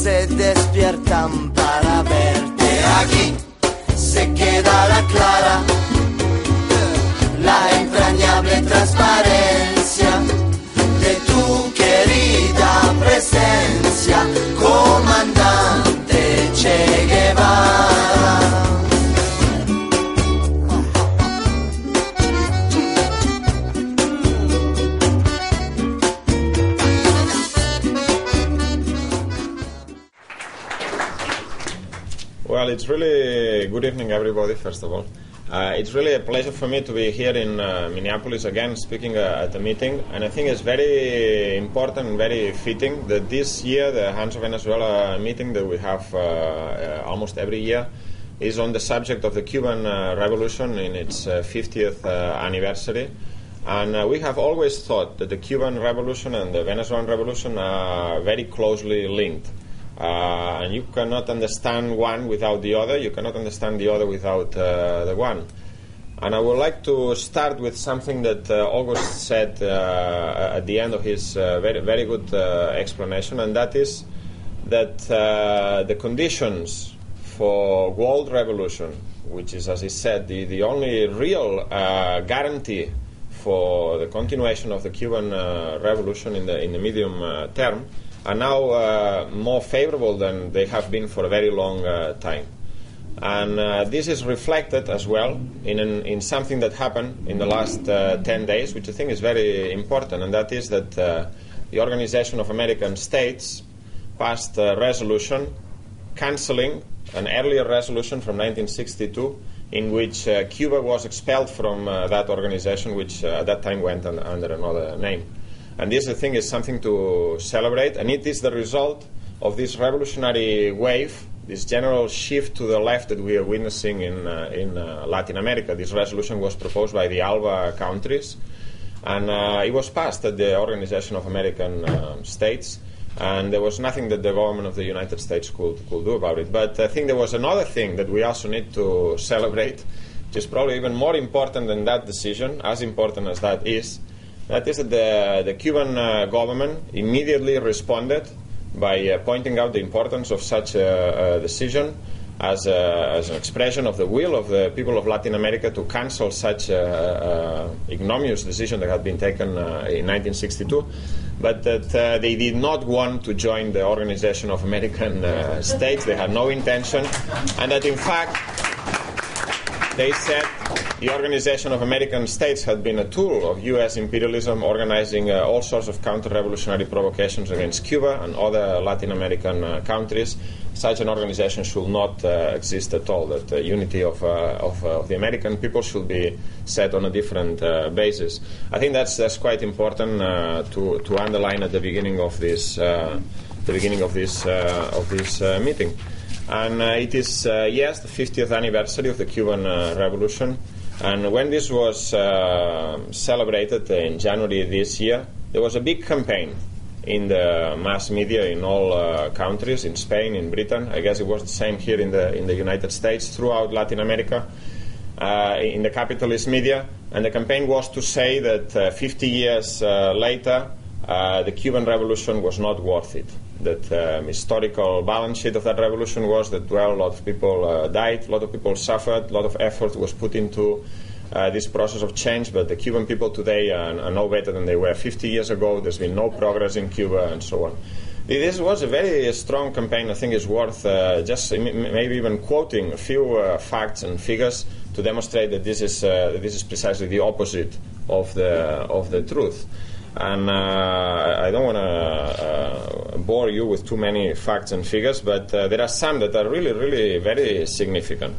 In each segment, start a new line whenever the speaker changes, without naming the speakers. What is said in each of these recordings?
se despiertan para verte. Aquí se queda la clara, la entrañable transparencia de tu querida presencia, comandante Che Guevara.
Well, it's really good evening, everybody, first of all. It's really a pleasure for me to be here in Minneapolis again, speaking at the meeting. And I think it's very important and very fitting that this year, the Hands of Venezuela meeting that we have almost every year, is on the subject of the Cuban Revolution in its 50th anniversary. And we have always thought that the Cuban Revolution and the Venezuelan Revolution are very closely linked. And you cannot understand one without the other. You cannot understand the other without the one. And I would like to start with something that August said at the end of his very, very good explanation, and that is that the conditions for world revolution, which is, as he said, the only real guarantee for the continuation of the Cuban revolution in the medium term, are now more favorable than they have been for a very long time. And this is reflected as well in something that happened in the last 10 days, which I think is very important, and that is that the Organization of American States passed a resolution cancelling an earlier resolution from 1962 in which Cuba was expelled from that organization, which at that time went under another name. And this, I think, is something to celebrate, and it is the result of this revolutionary wave, this general shift to the left that we are witnessing in Latin America. This resolution was proposed by the ALBA countries, and it was passed at the Organization of American States, and there was nothing that the government of the United States could do about it. But I think there was another thing that we also need to celebrate, which is probably even more important than that decision, as important as that is. That is that the Cuban government immediately responded by pointing out the importance of such a decision as an expression of the will of the people of Latin America to cancel such an ignominious decision that had been taken in 1962, but that they did not want to join the Organization of American States. They had no intention, and that in fact they said the Organization of American States had been a tool of U.S. imperialism, organizing all sorts of counter-revolutionary provocations against Cuba and other Latin American countries. Such an organization should not exist at all. That the unity of the American people should be set on a different basis. I think that's quite important to underline at the beginning of this meeting. And it is yes, the 50th anniversary of the Cuban Revolution. And when this was celebrated in January this year, there was a big campaign in the mass media in all countries, in Spain, in Britain. I guess it was the same here in the United States, throughout Latin America, in the capitalist media. And the campaign was to say that 50 years later, the Cuban Revolution was not worth it. That historical balance sheet of that revolution was that, well, a lot of people died, a lot of people suffered, a lot of effort was put into this process of change, but the Cuban people today are no better than they were 50 years ago. There's been no progress in Cuba, and so on. This was a very strong campaign. I think it's worth just maybe even quoting a few facts and figures to demonstrate that this is precisely the opposite of the truth. And I don't want to bore you with too many facts and figures, but there are some that are really, really very significant.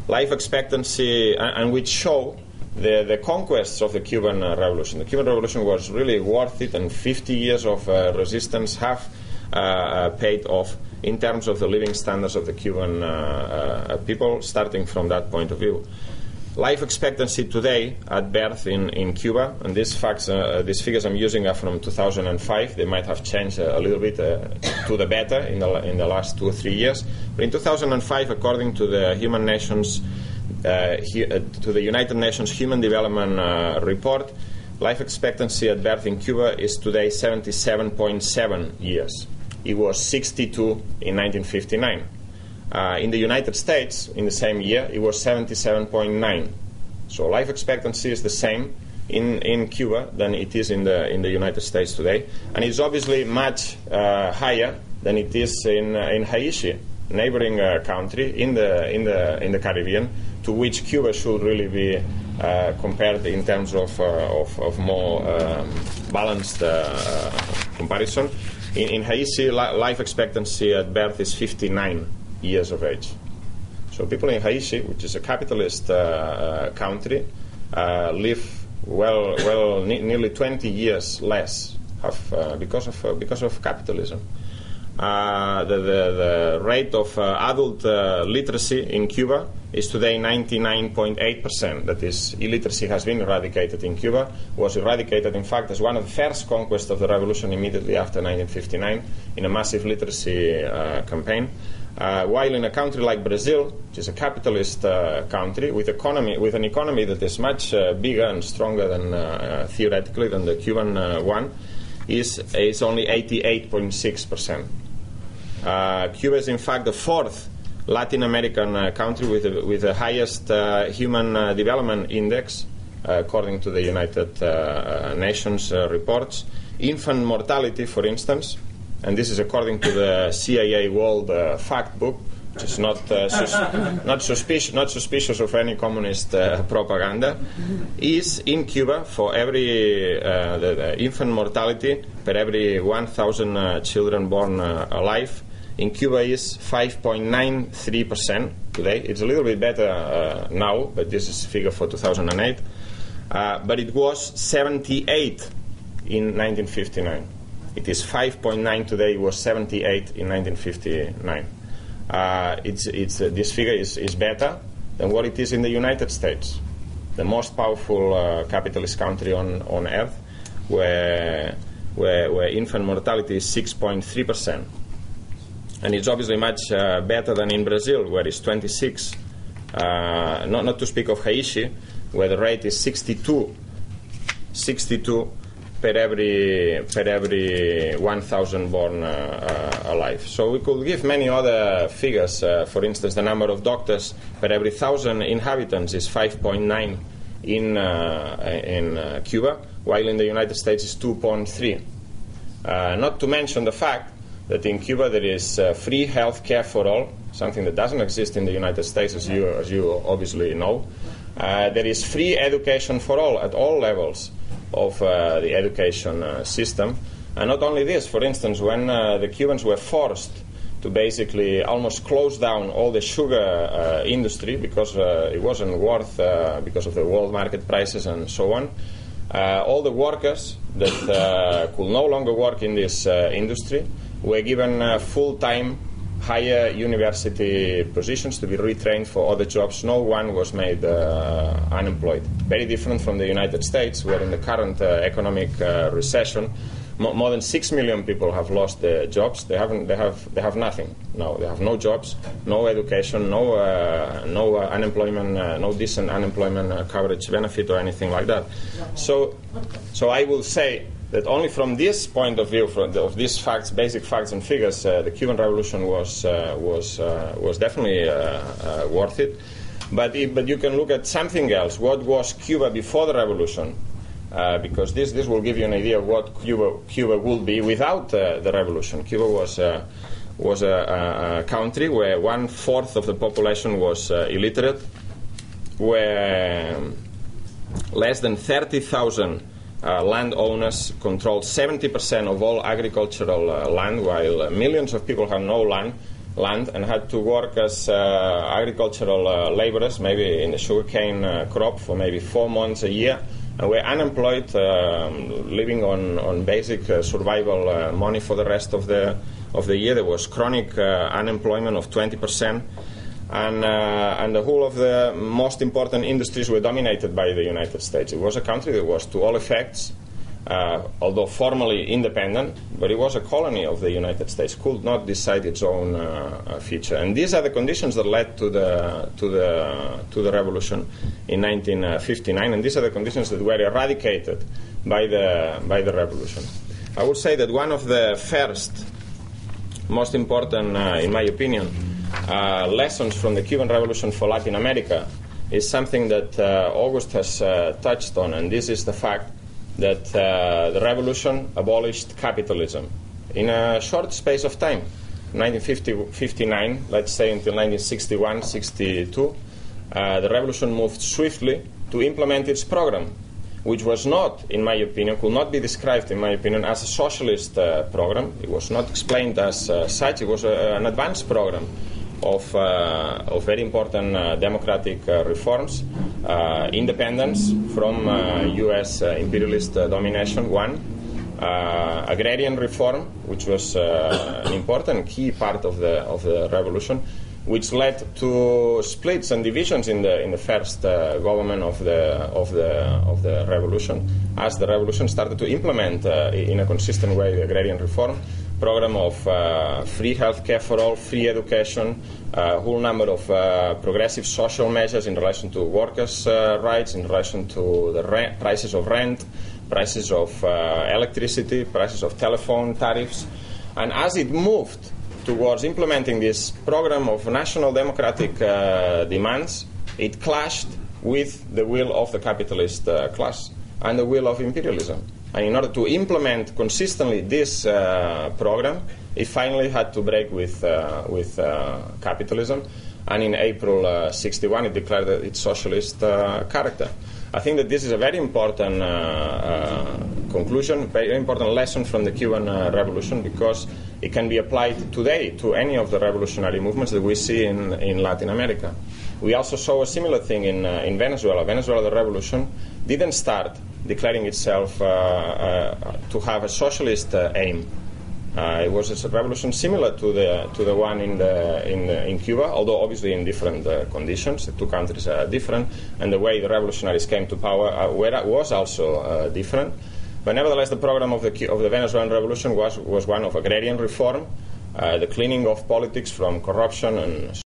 Life expectancy, and which show the conquests of the Cuban Revolution. The Cuban Revolution was really worth it, and 50 years of resistance have paid off in terms of the living standards of the Cuban people, starting from that point of view. Life expectancy today at birth in Cuba, and these figures I'm using are from 2005. They might have changed a little bit to the better in the last 2 or 3 years. But in 2005, according to the to the United Nations Human Development Report, life expectancy at birth in Cuba is today 77.7 years. it was 62 in 1959. In the United States, in the same year, it was 77.9. So life expectancy is the same in Cuba than it is in the United States today, and it's obviously much higher than it is in Haiti, neighboring country in the Caribbean, to which Cuba should really be compared in terms of more balanced comparison. In Haiti, life expectancy at birth is 59 years of age. So people in Haiti, which is a capitalist country, live nearly 20 years less because of capitalism. The rate of adult literacy in Cuba is today 99.8%. That is, illiteracy has been eradicated in Cuba, was eradicated in fact as one of the first conquests of the revolution immediately after 1959 in a massive literacy campaign. While in a country like Brazil, which is a capitalist country with an economy that is much bigger and stronger than theoretically than the Cuban one, is only 88.6%. Cuba is in fact the fourth Latin American country with the highest human development index, according to the United Nations reports. Infant mortality, for instance, and this is according to the CIA World Fact Book, which is not suspicious of any communist propaganda, is in Cuba for every the infant mortality per every 1,000 children born alive. In Cuba is 5.93% today. It's a little bit better now, but this is a figure for 2008. But it was 78 in 1959. It is 5.9 today. It was 78 in 1959. This figure is better than what it is in the United States, the most powerful capitalist country on earth, where infant mortality is 6.3%. And it's obviously much better than in Brazil, where it's 26. Not to speak of Haiti, where the rate is 62 per every 1,000 born alive. So we could give many other figures. For instance, the number of doctors per every 1,000 inhabitants is 5.9 in Cuba, while in the United States is 2.3. Not to mention the fact that in Cuba there is free health care for all, something that doesn't exist in the United States, as you obviously know. There is free education for all at all levels of the education system. And not only this, for instance, when the Cubans were forced to basically almost close down all the sugar industry because it wasn't worth, because of the world market prices and so on, all the workers that could no longer work in this industry were given full-time higher university positions to be retrained for other jobs. No one was made unemployed. Very different from the United States, where in the current economic recession, more than 6 million people have lost their jobs. They have nothing. No, they have no jobs, no education, no unemployment, no decent unemployment coverage benefit or anything like that. So I will say that only from this point of view, of these facts, basic facts and figures, the Cuban Revolution was definitely worth it. But you can look at something else. What was Cuba before the revolution? Because this will give you an idea of what Cuba would be without the revolution. Cuba was a country where 1/4 of the population was illiterate, where less than 30,000 landowners controlled 70% of all agricultural land, while millions of people have no land and had to work as agricultural laborers, maybe in the sugarcane crop for maybe 4 months a year, and were unemployed, living on basic survival money for the rest of the year. There was chronic unemployment of 20%. And the whole of the most important industries were dominated by the United States. It was a country that was, to all effects, although formally independent, but it was a colony of the United States, could not decide its own future. And these are the conditions that led to the revolution in 1959, and these are the conditions that were eradicated by the revolution. I would say that one of the first most important, in my opinion, lessons from the Cuban Revolution for Latin America is something that August has touched on, and this is the fact that the revolution abolished capitalism in a short space of time. 1959, let's say, until 1961-62, the revolution moved swiftly to implement its program, which was not, in my opinion, could not be described, in my opinion, as a socialist program. It was not explained as such. It was an advanced program of very important democratic reforms, independence from U.S. imperialist domination, one. Agrarian reform, which was an important key part of the revolution, which led to splits and divisions in the first government of the revolution, as the revolution started to implement in a consistent way the agrarian reform program of free health care for all, free education, a whole number of progressive social measures in relation to workers' rights, in relation to the prices of rent, prices of electricity, prices of telephone tariffs. And as it moved towards implementing this program of national democratic demands, it clashed with the will of the capitalist class and the will of imperialism. And in order to implement consistently this program, it finally had to break with capitalism. And in April 61, it declared its socialist character. I think that this is a very important conclusion, very important lesson from the Cuban Revolution, because it can be applied today to any of the revolutionary movements that we see in Latin America. We also saw a similar thing in Venezuela. Venezuela, the revolution, didn't start declaring itself to have a socialist aim. It was a revolution similar to the one in Cuba, although obviously in different conditions. The two countries are different, and the way the revolutionaries came to power was also different. But nevertheless, the program of the Venezuelan revolution was one of agrarian reform, the cleaning of politics from corruption and